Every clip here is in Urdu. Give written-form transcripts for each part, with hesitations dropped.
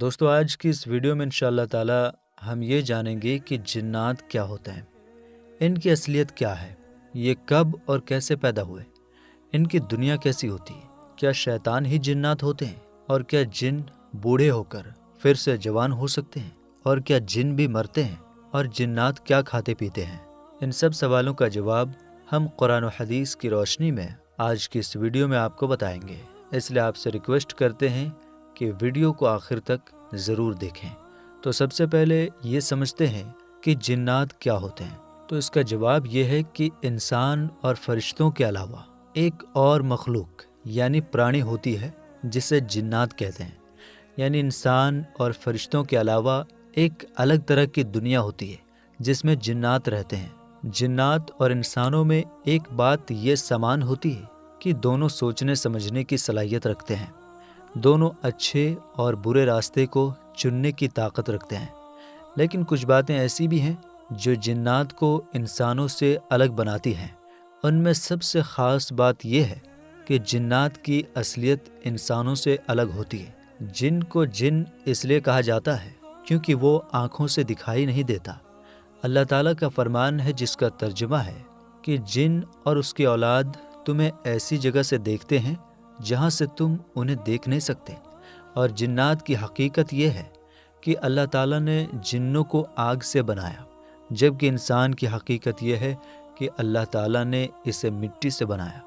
دوستو آج کی اس ویڈیو میں انشاءاللہ تعالی ہم یہ جانیں گے کہ جنات کیا ہوتے ہیں، ان کی اصلیت کیا ہے، یہ کب اور کیسے پیدا ہوئے، ان کی دنیا کیسی ہوتی ہے، کیا شیطان ہی جنات ہوتے ہیں، اور کیا جن بوڑھے ہو کر پھر سے جوان ہو سکتے ہیں، اور کیا جن بھی مرتے ہیں، اور جنات کیا کھاتے پیتے ہیں۔ ان سب سوالوں کا جواب ہم قرآن و حدیث کی روشنی میں آج کی اس ویڈیو میں آپ کو بتائیں گے، اس لیے آپ سے ریکویسٹ کرتے ہیں کہ ویڈیو کو آخر تک ضرور دیکھیں۔ تو سب سے پہلے یہ سمجھتے ہیں کہ جنات کیا ہوتے ہیں۔ تو اس کا جواب یہ ہے کہ انسان اور فرشتوں کے علاوہ ایک اور مخلوق یعنی پرانی ہوتی ہے جسے جنات کہتے ہیں، یعنی انسان اور فرشتوں کے علاوہ ایک الگ طرح کی دنیا ہوتی ہے جس میں جنات رہتے ہیں۔ جنات اور انسانوں میں ایک بات یہ سمان ہوتی ہے کہ دونوں سوچنے سمجھنے کی صلاحیت رکھتے ہیں، دونوں اچھے اور برے راستے کو چننے کی طاقت رکھتے ہیں، لیکن کچھ باتیں ایسی بھی ہیں جو جنات کو انسانوں سے الگ بناتی ہیں۔ ان میں سب سے خاص بات یہ ہے کہ جنات کی اصلیت انسانوں سے الگ ہوتی ہے۔ جن کو جن اس لیے کہا جاتا ہے کیونکہ وہ آنکھوں سے دکھائی نہیں دیتا۔ اللہ تعالیٰ کا فرمان ہے جس کا ترجمہ ہے کہ جن اور اس کی اولاد تمہیں ایسی جگہ سے دیکھتے ہیں جہاں سے تم انہیں دیکھ نہیں سکتے، اور جنات کی حقیقت یہ ہے کہ اللہ تعالیٰ نے جنوں کو آگ سے بنایا، جبکہ انسان کی حقیقت یہ ہے کہ اللہ تعالیٰ نے اسے مٹی سے بنایا۔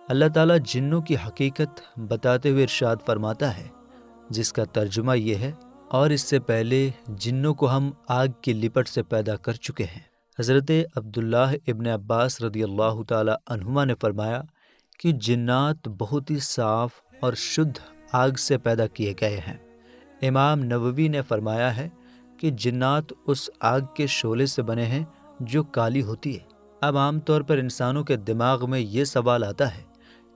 اللہ تعالیٰ جنوں کی حقیقت بتاتے ہوئے ارشاد فرماتا ہے جس کا ترجمہ یہ ہے، اور اس سے پہلے جنوں کو ہم آگ کی لپٹ سے پیدا کر چکے ہیں۔ حضرت عبداللہ ابن عباس رضی اللہ تعالی عنہما نے فرمایا کہ جنات بہت ہی صاف اور شدھ آگ سے پیدا کیے گئے ہیں۔ امام نووی نے فرمایا ہے کہ جنات اس آگ کے شعلے سے بنے ہیں جو کالی ہوتی ہے۔ اب عام طور پر انسانوں کے دماغ میں یہ سوال آتا ہے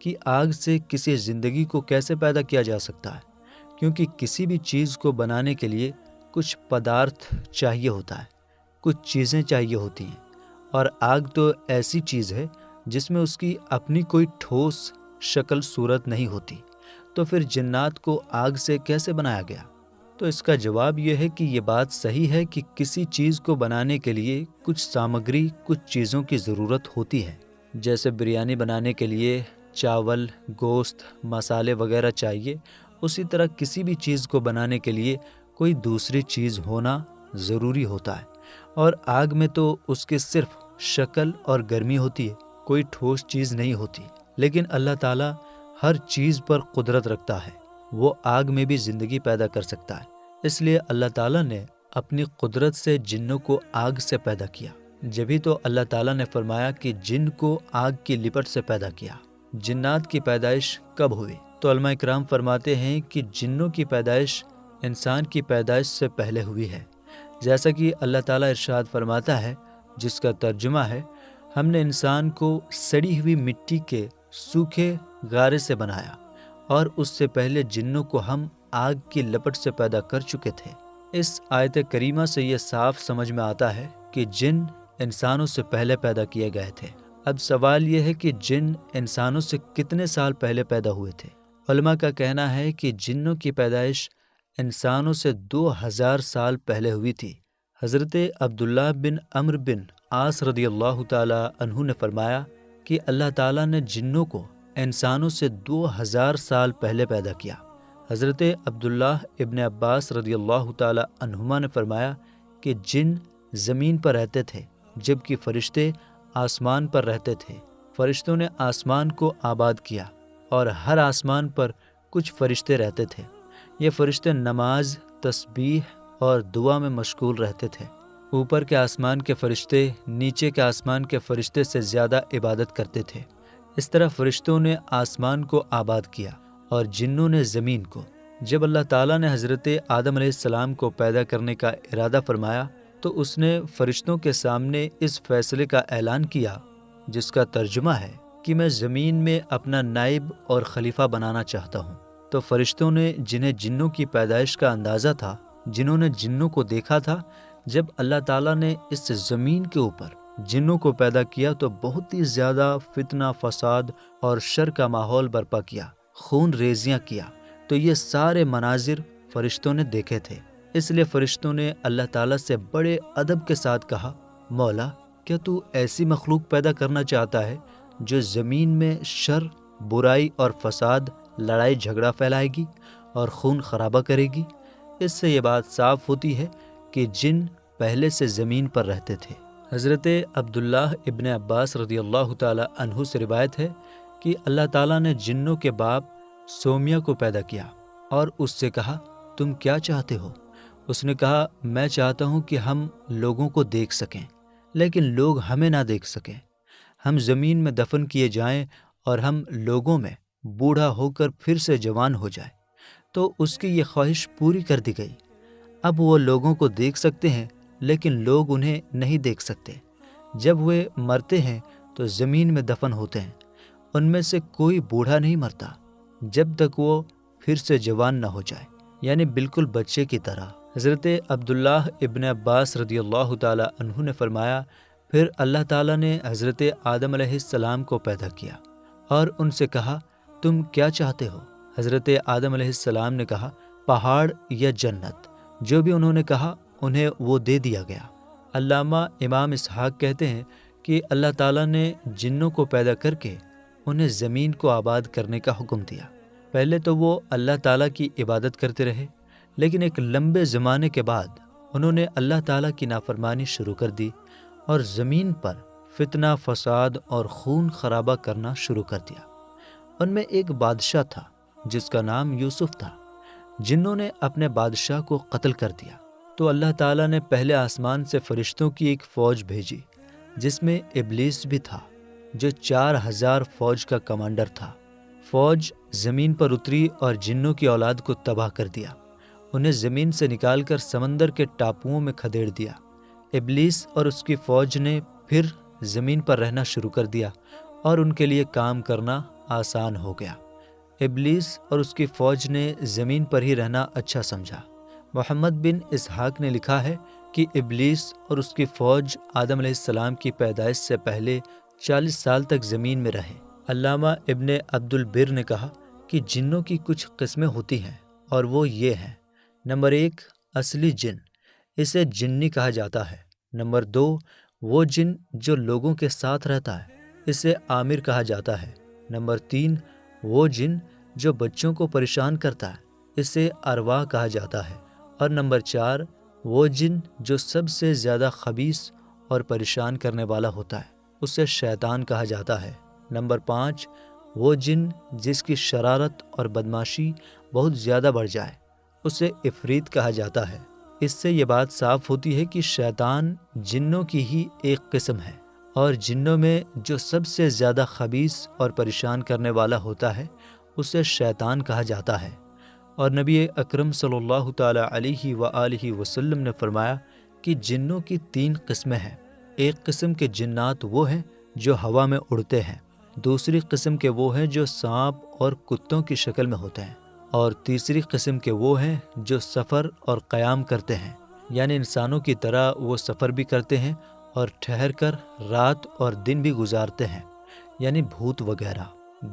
کہ آگ سے کسی زندگی کو کیسے پیدا کیا جا سکتا ہے، کیونکہ کسی بھی چیز کو بنانے کے لیے کچھ پدارتھ چاہیے ہوتا ہے، کچھ چیزیں چاہیے ہوتی ہیں، اور آگ تو ایسی چیز ہے جس میں اس کی اپنی کوئی ٹھوس شکل صورت نہیں ہوتی، تو پھر جنات کو آگ سے کیسے بنایا گیا؟ تو اس کا جواب یہ ہے کہ یہ بات صحیح ہے کہ کسی چیز کو بنانے کے لیے کچھ سامگری، کچھ چیزوں کی ضرورت ہوتی ہے۔ جیسے بریانی بنانے کے لیے چاول، گوشت، مسالے وغیرہ چاہیے، اسی طرح کسی بھی چیز کو بنانے کے لیے کوئی دوسری چیز ہونا ضروری ہوتا ہے، اور آگ میں تو اس کی صرف شکل اور گرمی ہوتی ہے، کوئی ٹھوس چیز نہیں ہوتی۔ لیکن اللہ تعالیٰ ہر چیز پر قدرت رکھتا ہے، وہ آگ میں بھی زندگی پیدا کر سکتا ہے، اس لیے اللہ تعالیٰ نے اپنی قدرت سے جنوں کو آگ سے پیدا کیا۔ جبھی تو اللہ تعالیٰ نے فرمایا کہ جن کو آگ کی لپٹ سے پیدا کیا۔ جنات کی پیدائش کب ہوئی؟ تو علماء اکرام فرماتے ہیں کہ جنوں کی پیدائش انسان کی پیدائش سے پہلے ہوئی ہے، جیسا کہ اللہ تعالیٰ ارشاد فرماتا ہے جس کا ترجمہ ہے، ہم نے انسان کو سڑی ہوئی مٹی کے سوکھے غارے سے بنایا، اور اس سے پہلے جنوں کو ہم آگ کی لپٹ سے پیدا کر چکے تھے۔ اس آیت کریمہ سے یہ صاف سمجھ میں آتا ہے کہ جن انسانوں سے پہلے پیدا کیے گئے تھے۔ اب سوال یہ ہے کہ جن انسانوں سے کتنے سال پہلے پیدا ہوئے تھے؟ علماء کا کہنا ہے کہ جنوں کی پیدائش انسانوں سے 2000 سال پہلے ہوئی تھی۔ حضرت عبداللہ بن عمرو بن عاص رضی اللہ تعالی عنہ نے فرمایا کہ اللہ تعالیٰ نے جنوں کو انسانوں سے 2000 سال پہلے پیدا کیا۔ حضرت عبداللہ ابن عباس رضی اللہ تعالی عنہما نے فرمایا کہ جن زمین پر رہتے تھے جبکہ فرشتے آسمان پر رہتے تھے۔ فرشتوں نے آسمان کو آباد کیا، اور ہر آسمان پر کچھ فرشتے رہتے تھے۔ یہ فرشتے نماز، تسبیح اور دعا میں مشغول رہتے تھے۔ اوپر کے آسمان کے فرشتے نیچے کے آسمان کے فرشتے سے زیادہ عبادت کرتے تھے۔ اس طرح فرشتوں نے آسمان کو آباد کیا اور جنوں نے زمین کو۔ جب اللہ تعالیٰ نے حضرت آدم علیہ السلام کو پیدا کرنے کا ارادہ فرمایا تو اس نے فرشتوں کے سامنے اس فیصلے کا اعلان کیا جس کا ترجمہ ہے کہ میں زمین میں اپنا نائب اور خلیفہ بنانا چاہتا ہوں۔ تو فرشتوں نے جنہیں جنوں کی پیدائش کا اندازہ تھا، جنہوں نے جنوں کو دیکھا تھا، جب اللہ تعالیٰ نے اس زمین کے اوپر جنوں کو پیدا کیا تو بہت ہی زیادہ فتنہ، فساد اور شر کا ماحول برپا کیا، خون ریزیاں کیا۔ تو یہ سارے مناظر فرشتوں نے دیکھے تھے۔ اس لیے فرشتوں نے اللہ تعالیٰ سے بڑے ادب کے ساتھ کہا، مولا کیا تو ایسی مخلوق پیدا کرنا چاہتا ہے جو زمین میں شر، برائی اور فساد، لڑائی جھگڑا پھیلائے گی اور خون خرابہ کرے گی؟ اس سے یہ بات صاف ہوتی ہے کہ جن پہلے سے زمین پر رہتے تھے۔ حضرت عبداللہ ابن عباس رضی اللہ تعالی عنہ سے روایت ہے کہ اللہ تعالیٰ نے جنوں کے باپ سومیا کو پیدا کیا اور اس سے کہا، تم کیا چاہتے ہو؟ اس نے کہا، میں چاہتا ہوں کہ ہم لوگوں کو دیکھ سکیں لیکن لوگ ہمیں نہ دیکھ سکیں، ہم زمین میں دفن کیے جائیں اور ہم لوگوں میں بوڑھا ہو کر پھر سے جوان ہو جائے۔ تو اس کی یہ خواہش پوری کر دی گئی۔ اب وہ لوگوں کو دیکھ سکتے ہیں لیکن لوگ انہیں نہیں دیکھ سکتے۔ جب وہ مرتے ہیں تو زمین میں دفن ہوتے ہیں، ان میں سے کوئی بوڑھا نہیں مرتا جب تک وہ پھر سے جوان نہ ہو جائے، یعنی بالکل بچے کی طرح۔ حضرت عبداللہ ابن عباس رضی اللہ تعالی عنہ نے فرمایا، پھر اللہ تعالیٰ نے حضرت آدم علیہ السلام کو پیدا کیا اور ان سے کہا، تم کیا چاہتے ہو؟ حضرت آدم علیہ السلام نے کہا، پہاڑ یا جنت۔ جو بھی انہوں نے کہا انہیں وہ دے دیا گیا۔ علامہ امام اسحاق کہتے ہیں کہ اللہ تعالیٰ نے جنوں کو پیدا کر کے انہیں زمین کو آباد کرنے کا حکم دیا۔ پہلے تو وہ اللہ تعالیٰ کی عبادت کرتے رہے، لیکن ایک لمبے زمانے کے بعد انہوں نے اللہ تعالیٰ کی نافرمانی شروع کر دی اور زمین پر فتنہ، فساد اور خون خرابہ کرنا شروع کر دیا۔ ان میں ایک بادشاہ تھا جس کا نام یوسف تھا۔ جنوں نے اپنے بادشاہ کو قتل کر دیا تو اللہ تعالیٰ نے پہلے آسمان سے فرشتوں کی ایک فوج بھیجی جس میں ابلیس بھی تھا، جو 4000 فوج کا کمانڈر تھا۔ فوج زمین پر اتری اور جنوں کی اولاد کو تباہ کر دیا، انہیں زمین سے نکال کر سمندر کے ٹاپوؤں میں کھدیڑ دیا۔ ابلیس اور اس کی فوج نے پھر زمین پر رہنا شروع کر دیا اور ان کے لیے کام کرنا آسان ہو گیا۔ ابلیس اور اس کی فوج نے زمین پر ہی رہنا اچھا سمجھا۔ محمد بن اسحاق نے لکھا ہے کہ ابلیس اور اس کی فوج آدم علیہ السلام کی پیدائش سے پہلے 40 سال تک زمین میں رہے۔ علامہ ابن عبد البر نے کہا کہ جنوں کی کچھ قسمیں ہوتی ہیں اور وہ یہ ہیں: نمبر 1، اصلی جن، اسے جنی کہا جاتا ہے۔ نمبر 2، وہ جن جو لوگوں کے ساتھ رہتا ہے، اسے عامر کہا جاتا ہے۔ نمبر 3، وہ جن جو بچوں کو پریشان کرتا ہے، اسے ارواح کہا جاتا ہے۔ اور نمبر 4، وہ جن جو سب سے زیادہ خبیث اور پریشان کرنے والا ہوتا ہے، اسے شیطان کہا جاتا ہے۔ نمبر 5، وہ جن جس کی شرارت اور بدماشی بہت زیادہ بڑھ جائے، اسے عفریت کہا جاتا ہے۔ اس سے یہ بات صاف ہوتی ہے کہ شیطان جنوں کی ہی ایک قسم ہے، اور جنوں میں جو سب سے زیادہ خبیث اور پریشان کرنے والا ہوتا ہے اسے شیطان کہا جاتا ہے۔ اور نبی اکرم صلی اللہ تعالی علیہ وآلہ وسلم نے فرمایا کہ جنوں کی 3 قسمیں ہیں۔ ایک قسم کے جنات وہ ہیں جو ہوا میں اڑتے ہیں، دوسری قسم کے وہ ہیں جو سانپ اور کتوں کی شکل میں ہوتے ہیں، اور تیسری قسم کے وہ ہیں جو سفر اور قیام کرتے ہیں، یعنی انسانوں کی طرح وہ سفر بھی کرتے ہیں اور ٹھہر کر رات اور دن بھی گزارتے ہیں، یعنی بھوت وغیرہ۔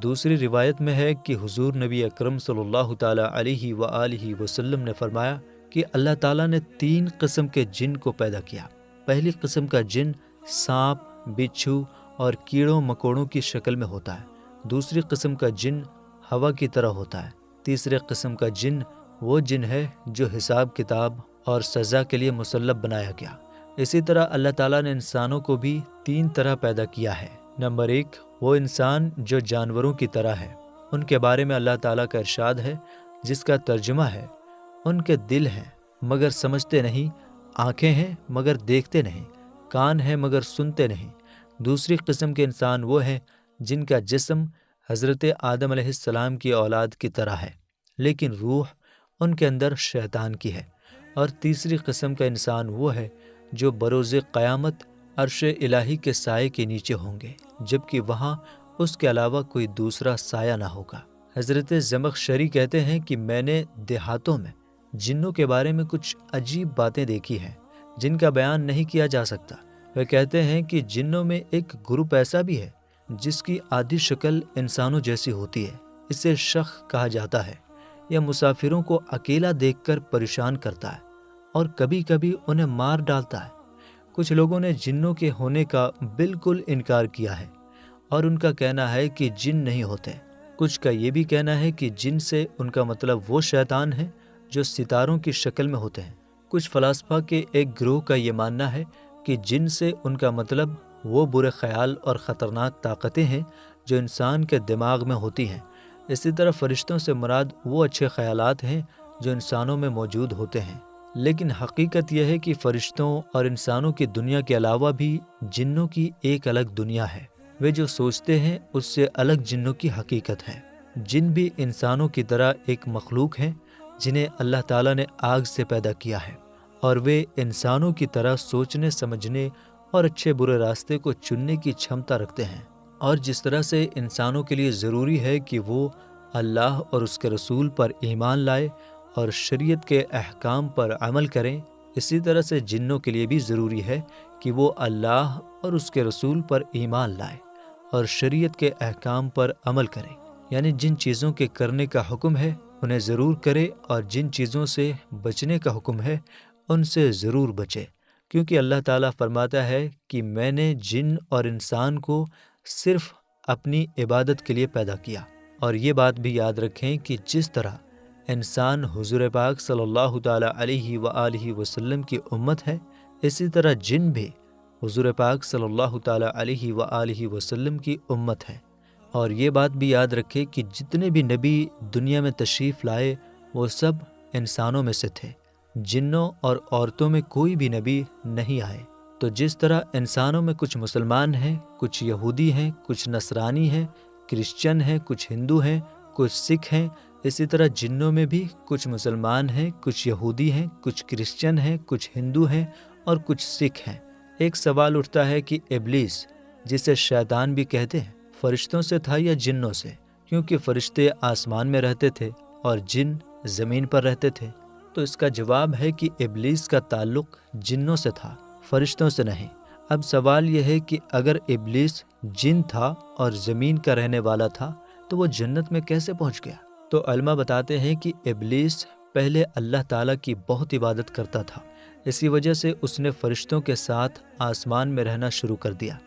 دوسری روایت میں ہے کہ حضور نبی اکرم صلی اللہ تعالی علیہ وآلہ وسلم نے فرمایا کہ اللہ تعالیٰ نے 3 قسم کے جن کو پیدا کیا۔ پہلی قسم کا جن سانپ، بچھو اور کیڑوں مکوڑوں کی شکل میں ہوتا ہے۔ دوسری قسم کا جن ہوا کی طرح ہوتا ہے۔ تیسرے قسم کا جن وہ جن ہے جو حساب کتاب اور سزا کے لیے مسلط بنایا گیا۔ اسی طرح اللہ تعالیٰ نے انسانوں کو بھی 3 طرح پیدا کیا ہے۔ نمبر 1، وہ انسان جو جانوروں کی طرح ہے۔ ان کے بارے میں اللہ تعالیٰ کا ارشاد ہے جس کا ترجمہ ہے، ان کے دل ہیں مگر سمجھتے نہیں، آنکھیں ہیں مگر دیکھتے نہیں، کان ہیں مگر سنتے نہیں۔ دوسری قسم کے انسان وہ ہیں جن کا جسم حضرت آدم علیہ السلام کی اولاد کی طرح ہے، لیکن روح ان کے اندر شیطان کی ہے۔ اور تیسری قسم کا انسان وہ ہے جو بروز قیامت عرش الہی کے سائے کے نیچے ہوں گے، جبکہ وہاں اس کے علاوہ کوئی دوسرا سایہ نہ ہوگا۔ حضرت زمخشری کہتے ہیں کہ میں نے دیہاتوں میں جنوں کے بارے میں کچھ عجیب باتیں دیکھی ہیں جن کا بیان نہیں کیا جا سکتا۔ وہ کہتے ہیں کہ جنوں میں ایک گروپ ایسا بھی ہے جس کی آدھی شکل انسانوں جیسی ہوتی ہے، اسے شخ کہا جاتا ہے۔ یا مسافروں کو اکیلا دیکھ کر پریشان کرتا ہے اور کبھی کبھی انہیں مار ڈالتا ہے۔ کچھ لوگوں نے جنوں کے ہونے کا بالکل انکار کیا ہے اور ان کا کہنا ہے کہ جن نہیں ہوتے۔ کچھ کا یہ بھی کہنا ہے کہ جن سے ان کا مطلب وہ شیطان ہیں جو ستاروں کی شکل میں ہوتے ہیں۔ کچھ فلاسفہ کے ایک گروہ کا یہ ماننا ہے کہ جن سے ان کا مطلب وہ برے خیال اور خطرناک طاقتیں ہیں جو انسان کے دماغ میں ہوتی ہیں۔ اسی طرح فرشتوں سے مراد وہ اچھے خیالات ہیں جو انسانوں میں موجود ہوتے ہیں۔ لیکن حقیقت یہ ہے کہ فرشتوں اور انسانوں کی دنیا کے علاوہ بھی جنوں کی ایک الگ دنیا ہے۔ وہ جو سوچتے ہیں اس سے الگ جنوں کی حقیقت ہے۔ جن بھی انسانوں کی طرح ایک مخلوق ہیں جنہیں اللہ تعالیٰ نے آگ سے پیدا کیا ہے، اور وہ انسانوں کی طرح سوچنے سمجھنے اور اچھے برے راستے کو چننے کی چھمتا رکھتے ہیں۔ اور جس طرح سے انسانوں کے لیے ضروری ہے کہ وہ اللہ اور اس کے رسول پر ایمان لائے اور شریعت کے احکام پر عمل کریں، اسی طرح سے جنوں کے لیے بھی ضروری ہے کہ وہ اللہ اور اس کے رسول پر ایمان لائے اور شریعت کے احکام پر عمل کریں، یعنی جن چیزوں کے کرنے کا حکم ہے انہیں ضرور کرے اور جن چیزوں سے بچنے کا حکم ہے ان سے ضرور بچے، کیونکہ اللہ تعالیٰ فرماتا ہے کہ میں نے جن اور انسان کو صرف اپنی عبادت کے لیے پیدا کیا۔ اور یہ بات بھی یاد رکھیں کہ جس طرح انسان حضور پاک صلی اللہ تعالیٰ علیہ وآلہ وسلم کی امت ہے، اسی طرح جن بھی حضور پاک صلی اللہ تعالیٰ علیہ وآلہ وسلم کی امت ہے۔ اور یہ بات بھی یاد رکھے کہ جتنے بھی نبی دنیا میں تشریف لائے وہ سب انسانوں میں سے تھے، جنوں اور عورتوں میں کوئی بھی نبی نہیں آئے۔ تو جس طرح انسانوں میں کچھ مسلمان ہیں، کچھ یہودی ہیں، کچھ نصرانی ہیں، کرسچن ہیں، کچھ ہندو ہیں، کچھ سکھ ہیں، اسی طرح جنوں میں بھی کچھ مسلمان ہیں، کچھ یہودی ہیں، کچھ کرسچن ہیں، کچھ ہندو ہیں اور کچھ سکھ ہیں۔ ایک سوال اٹھتا ہے کہ ابلیس، جسے شیطان بھی کہتے ہیں، فرشتوں سے تھا یا جنوں سے؟ کیونکہ فرشتے آسمان میں رہتے تھے اور جن زمین پر رہتے تھے۔ تو اس کا جواب ہے کہ ابلیس کا تعلق جنوں سے تھا، فرشتوں سے نہیں۔ اب سوال یہ ہے کہ اگر ابلیس جن تھا اور زمین کا رہنے والا تھا تو وہ جنت میں کیسے پہنچ گیا؟ تو علماء بتاتے ہیں کہ ابلیس پہلے اللہ تعالیٰ کی بہت عبادت کرتا تھا، اسی وجہ سے اس نے فرشتوں کے ساتھ آسمان میں رہنا شروع کر دیا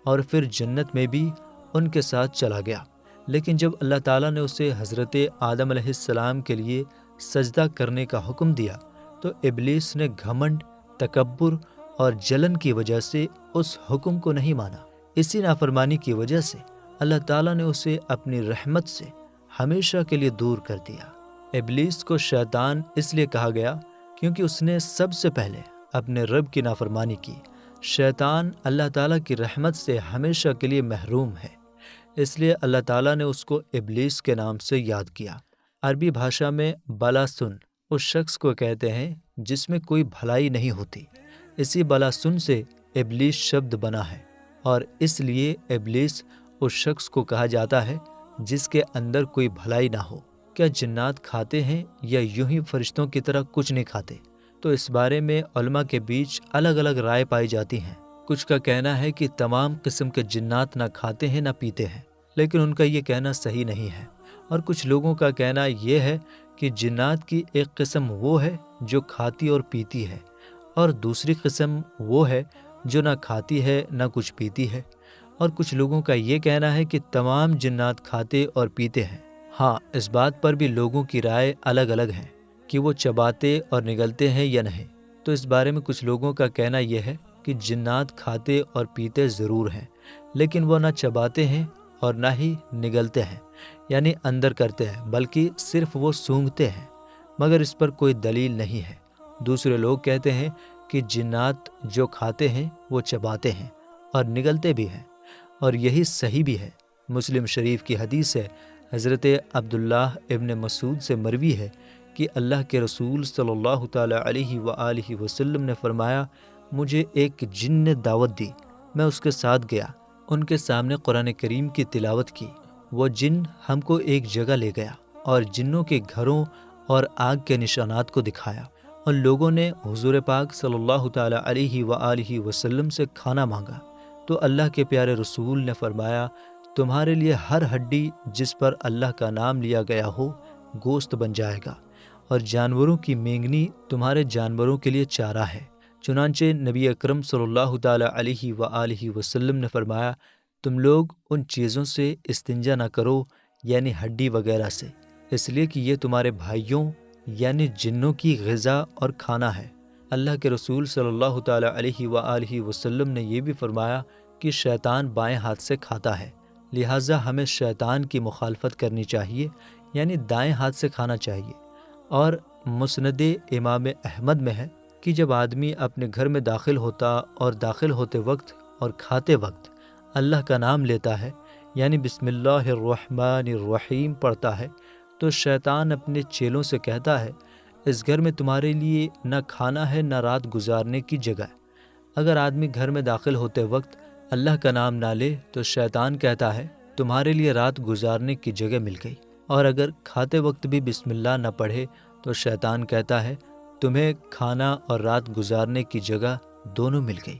اور پھر جنت میں بھی ان کے ساتھ چلا گیا۔ لیکن جب اللہ تعالیٰ نے اسے حضرت آدم علیہ السلام کے لیے سجدہ کرنے کا حکم دیا تو ابلیس نے گھمنڈ، تکبر اور جلن کی وجہ سے اس حکم کو نہیں مانا۔ اسی نافرمانی کی وجہ سے اللہ تعالیٰ نے اسے اپنی رحمت سے ہمیشہ کے لیے دور کر دیا۔ ابلیس کو شیطان اس لیے کہا گیا کیونکہ اس نے سب سے پہلے اپنے رب کی نافرمانی کی۔ شیطان اللہ تعالیٰ کی رحمت سے ہمیشہ کے لیے محروم ہے، اس لیے اللہ تعالیٰ نے اس کو ابلیس کے نام سے یاد کیا۔ عربی بھاشا میں بلاسن اس شخص کو کہتے ہیں جس میں کوئی بھلائی نہیں ہوتی۔ اسی بلاسن سے ابلیس شبد بنا ہے اور اس لیے ابلیس اس شخص کو کہا جاتا ہے جس کے اندر کوئی بھلائی نہ ہو۔ کیا جنات کھاتے ہیں یا یوں ہی فرشتوں کی طرح کچھ نہیں کھاتے؟ تو اس بارے میں علماء کے بیچ الگ الگ رائے پائی جاتی ہیں۔ کچھ کا کہنا ہے کہ تمام قسم کے جنات نہ کھاتے ہیں نہ پیتے ہیں، لیکن ان کا یہ کہنا صحیح نہیں ہے۔ اور کچھ لوگوں کا کہنا یہ ہے کہ جنات کی ایک قسم وہ ہے جو کھاتی اور پیتی ہے، اور دوسری قسم وہ ہے جو نہ کھاتی ہے نہ کچھ پیتی ہے۔ اور کچھ لوگوں کا یہ کہنا ہے کہ تمام جنات کھاتے اور پیتے ہیں۔ ہاں، اس بات پر بھی لوگوں کی رائے الگ الگ ہیں کہ وہ چباتے اور نگلتے ہیں یا نہیں۔ تو اس بارے میں کچھ لوگوں کا کہنا یہ ہے کہ جنات کھاتے اور پیتے ضرور ہیں، لیکن وہ نہ چباتے ہیں اور نہ ہی نگلتے ہیں، یعنی اندر کرتے ہیں، بلکہ صرف وہ سونگھتے ہیں، مگر اس پر کوئی دلیل نہیں ہے۔ دوسرے لوگ کہتے ہیں کہ جنات جو کھاتے ہیں وہ چباتے ہیں اور نگلتے بھی ہیں، اور یہی صحیح بھی ہے۔ مسلم شریف کی حدیث ہے، حضرت عبداللہ ابن مسعود سے مروی ہے کہ اللہ کے رسول صلی اللہ تعالیٰ علیہ وآلہ وسلم نے فرمایا، مجھے ایک جن نے دعوت دی، میں اس کے ساتھ گیا، ان کے سامنے قرآن کریم کی تلاوت کی۔ وہ جن ہم کو ایک جگہ لے گیا اور جنوں کے گھروں اور آگ کے نشانات کو دکھایا، اور لوگوں نے حضور پاک صلی اللہ تعالیٰ علیہ وآلہ وسلم سے کھانا مانگا تو اللہ کے پیارے رسول نے فرمایا، تمہارے لیے ہر ہڈی جس پر اللہ کا نام لیا گیا ہو گوشت بن جائے گا، اور جانوروں کی مینگنی تمہارے جانوروں کے لیے چارہ ہے۔ چنانچہ نبی اکرم صلی اللہ تعالیٰ علیہ وآلہ وسلم نے فرمایا، تم لوگ ان چیزوں سے استنجا نہ کرو، یعنی ہڈی وغیرہ سے، اس لیے کہ یہ تمہارے بھائیوں یعنی جنوں کی غذا اور کھانا ہے۔ اللہ کے رسول صلی اللہ تعالیٰ علیہ وآلہ وسلم نے یہ بھی فرمایا کہ شیطان بائیں ہاتھ سے کھاتا ہے، لہٰذا ہمیں شیطان کی مخالفت کرنی چاہیے، یعنی دائیں ہاتھ سے کھانا چاہیے۔ اور مسند امام احمد میں ہے کہ جب آدمی اپنے گھر میں داخل ہوتا اور داخل ہوتے وقت اور کھاتے وقت اللہ کا نام لیتا ہے، یعنی بسم اللہ الرحمن الرحیم پڑھتا ہے، تو شیطان اپنے چیلوں سے کہتا ہے، اس گھر میں تمہارے لیے نہ کھانا ہے نہ رات گزارنے کی جگہ۔ اگر آدمی گھر میں داخل ہوتے وقت اللہ کا نام نہ لے تو شیطان کہتا ہے، تمہارے لیے رات گزارنے کی جگہ مل گئی، اور اگر کھاتے وقت بھی بسم اللہ نہ پڑھے تو شیطان کہتا ہے، تمہیں کھانا اور رات گزارنے کی جگہ دونوں مل گئی۔